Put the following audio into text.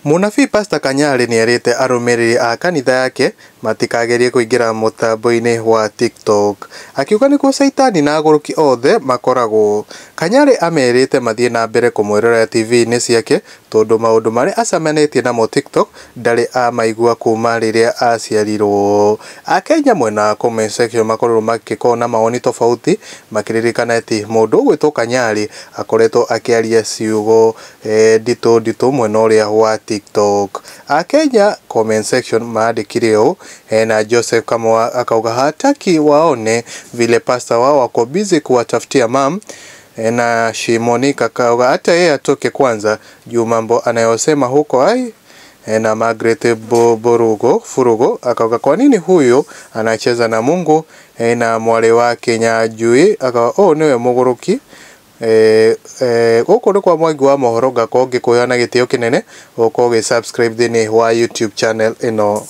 Munabii Pastor Kanyari nĩerĩte arũmĩrĩri a kanitha yake matikagerie kũingĩra mũtambo-inĩ wa TikTok. Akiuga nĩkuo Saitani na agũrũki othe makoragwo. Kanyari amerite mathiĩ na mbere kũmwĩrorera TV-inĩ ciake tondũ maũndũ marĩa acemanĩtie namo TikTok ndarĩ amaigua kuma rĩrĩa aciarirwo. Akenya mwena wa comment section makorwo makĩkorwo na maoni tofauti makĩririkana atĩ mũndũ ũgwĩtwo Kanyari akoretwo akĩaria ciugo nditũ mwena ũrĩa wa TikTok. Akenya comment section maandĩkire ũũ na Joseph Kamau akauga hataki waone vile pastor wao wako busy kuwatafutia mam na Shimonika akauga hata yeye atoke kwanza juu mambo anayosema huko ai. Na Margaret Furugo akauga kwa nini huyo anacheza na Mungu na mwale wake Nyajui akauga niwe mũgũrũki. Gũkũ nĩ kwa Mwangi wa Mohoro ngakorwo ngĩkũheana gĩtĩo kĩnene gũkorwo gĩ subscribe thĩinĩ wa YouTube channel ĩno.